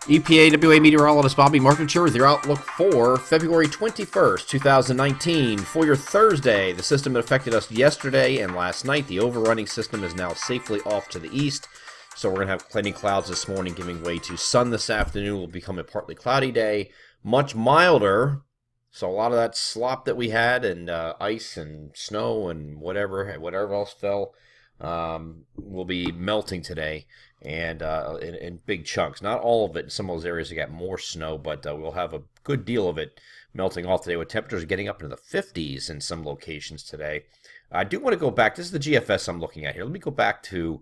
EPAWA meteorologist Bobby Markinger with your outlook for February 21st, 2019. For your Thursday, the system that affected us yesterday and last night, the overrunning system is now safely off to the east. So we're going to have plenty of clouds this morning, giving way to sun this afternoon. Will become a partly cloudy day, much milder. So a lot of that slop that we had and ice and snow and whatever else fell will be melting today. And in big chunks. Not all of it. In some of those areas, you got more snow, but we'll have a good deal of it melting off today, with temperatures getting up into the 50s in some locations today. I do want to go back. This is the GFS I'm looking at here. Let me go back to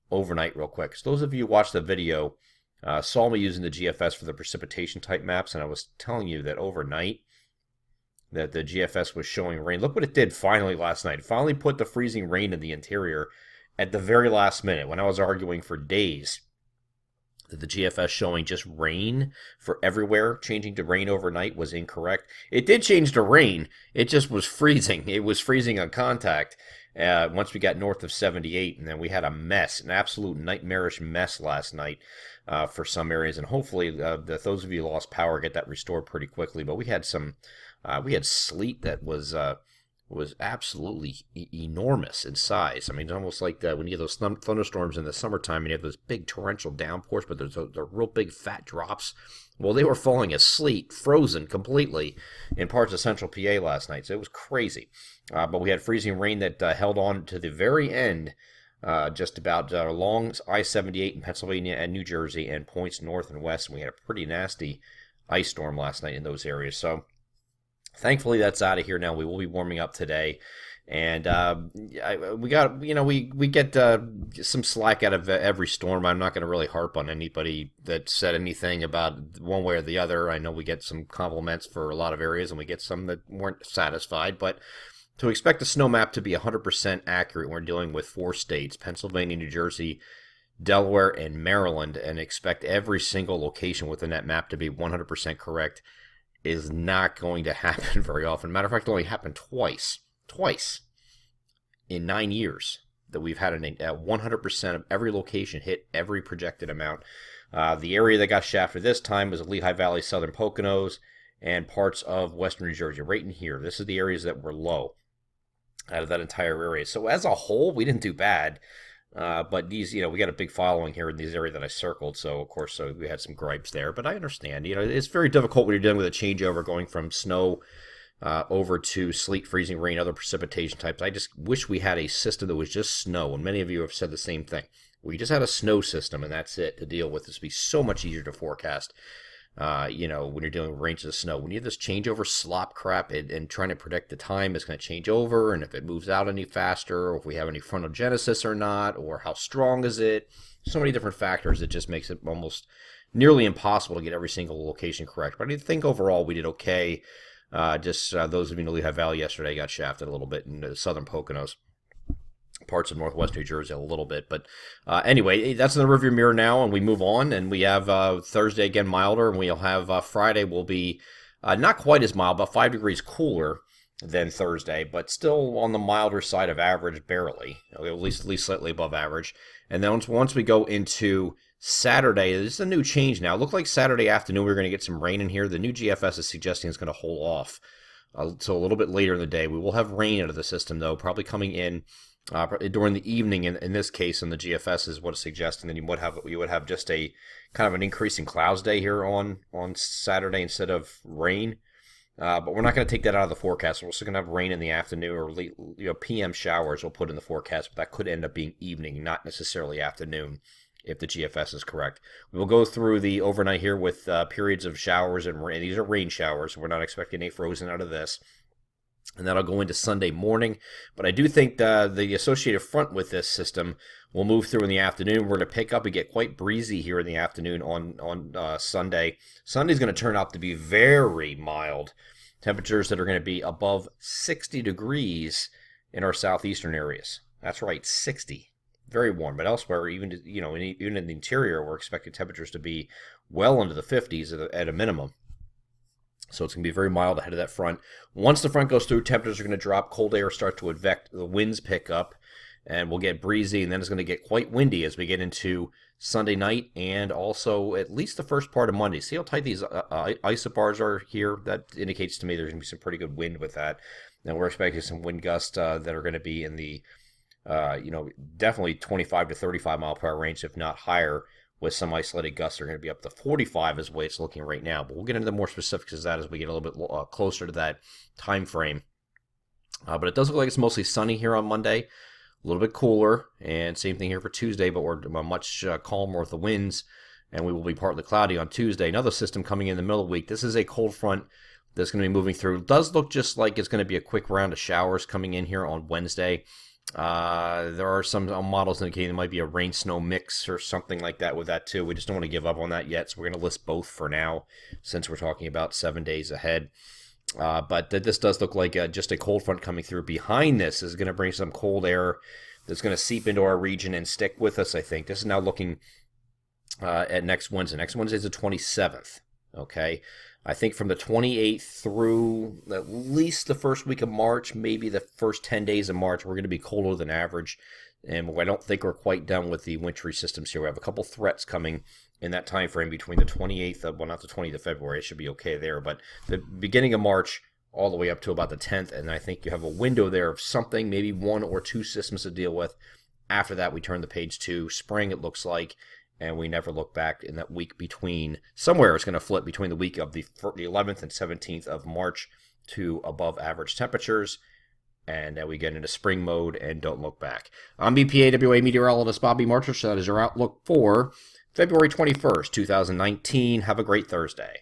overnight real quick. So those of you who watched the video saw me using the GFS for the precipitation type maps, and I was telling you that overnight that the GFS was showing rain. Look what it did finally last night. It finally put the freezing rain in the interior at the very last minute, when I was arguing for days that the GFS showing just rain for everywhere, changing to rain overnight, was incorrect. It did change to rain. It just was freezing. It was freezing on contact once we got north of 78, and then we had a mess, an absolute nightmarish mess last night for some areas. And hopefully, those of you who lost power get that restored pretty quickly. But we had sleet that was absolutely enormous in size. I mean, it's almost like when you get those thunderstorms in the summertime and you have those big torrential downpours, but there's the real big fat drops. Well, they were falling as sleet, frozen completely in parts of central PA last night, so it was crazy. But we had freezing rain that held on to the very end, just about along I-78 in Pennsylvania and New Jersey and points north and west, and we had a pretty nasty ice storm last night in those areas. So thankfully, that's out of here now. We will be warming up today, and we get some slack out of every storm. I'm not going to really harp on anybody that said anything about one way or the other. I know we get some compliments for a lot of areas, and we get some that weren't satisfied. But to expect the snow map to be 100% accurate, we're dealing with 4 states: Pennsylvania, New Jersey, Delaware, and Maryland, and expect every single location within that map to be 100% correct is not going to happen very often. Matter of fact, it only happened twice in 9 years that we've had 100% of every location hit every projected amount. The area that got shafted this time was the Lehigh Valley, Southern Poconos, and parts of western New Jersey, right in here. This is the areas that were low out of that entire area. So as a whole, we didn't do bad. But these, we got a big following here in these areas that I circled, so of course, we had some gripes there. But I understand, it's very difficult when you're dealing with a changeover going from snow over to sleet, freezing rain, other precipitation types. I just wish we had a system that was just snow, and many of you have said the same thing. We just had a snow system, and that's it to deal with. This would be so much easier to forecast. When you're dealing with ranges of snow. When you have this changeover slop crap and trying to predict the time it's going to change over, and if it moves out any faster, or if we have any frontogenesis or not, or how strong is it. So many different factors. It just makes it almost nearly impossible to get every single location correct. But I think overall we did okay. Those of you in the Lehigh Valley yesterday got shafted a little bit in the southern Poconos. Parts of northwest New Jersey a little bit. But anyway, that's in the rearview mirror now, and we move on. And we have Thursday again milder, and we'll have Friday will be not quite as mild, but 5 degrees cooler than Thursday, but still on the milder side of average, barely, at least slightly above average. And then once we go into Saturday, this is a new change now. It looked like Saturday afternoon we were going to get some rain in here. The new GFS is suggesting it's going to hold off until a little bit later in the day. We will have rain out of the system, though, probably coming in during the evening. In this case, in the GFS is what it's suggesting. Then you would have just a kind of an increasing clouds day here on Saturday instead of rain. But we're not going to take that out of the forecast. We're still going to have rain in the afternoon, or PM showers we'll put in the forecast, but that could end up being evening, not necessarily afternoon, if the GFS is correct. We will go through the overnight here with periods of showers and rain. These are rain showers. We're not expecting any frozen out of this. And that'll go into Sunday morning. But I do think the associated front with this system will move through in the afternoon. We're going to pick up and get quite breezy here in the afternoon on Sunday. Sunday's going to turn out to be very mild. Temperatures that are going to be above 60 degrees in our southeastern areas. That's right, 60. Very warm. But elsewhere, even in the interior, we're expecting temperatures to be well into the 50s at a minimum. So it's going to be very mild ahead of that front. Once the front goes through, temperatures are going to drop. Cold air starts to advect. The winds pick up. and we'll get breezy, and then it's going to get quite windy as we get into Sunday night and also at least the first part of Monday. See how tight these isobars are here? That indicates to me there's going to be some pretty good wind with that. And we're expecting some wind gusts that are going to be in the, definitely 25 to 35 mile per hour range, if not higher, with some isolated gusts that are going to be up to 45 is the way it's looking right now. But we'll get into the more specifics of that as we get a little bit closer to that time frame. But it does look like it's mostly sunny here on Monday. A little bit cooler, and same thing here for Tuesday, but we're much calmer with the winds, and we will be partly cloudy on Tuesday. Another system coming in the middle of the week. This is a cold front that's going to be moving through. It does look just like it's going to be a quick round of showers coming in here on Wednesday. There are some models indicating there might be a rain-snow mix or something like that with that too. We just don't want to give up on that yet, so we're going to list both for now since we're talking about 7 days ahead. But this does look like just a cold front coming through. Behind this is going to bring some cold air that's going to seep into our region and stick with us, I think. This is now looking at next Wednesday. Next Wednesday is the 27th, okay? I think from the 28th through at least the first week of March, maybe the first 10 days of March, we're going to be colder than average. And I don't think we're quite done with the wintry systems here. We have a couple threats coming in that time frame between the 28th of, well, not the 20th of February, it should be okay there, but the beginning of March all the way up to about the 10th, and I think you have a window there of something, maybe 1 or 2 systems to deal with. After that, we turn the page to spring, it looks like, and we never look back in that week between, somewhere it's going to flip between the week of the 11th and 17th of March to above average temperatures, and then we get into spring mode and don't look back. I'm EPAWA meteorologist Bobby Marcher, so that is your outlook for February 21st, 2019. Have a great Thursday.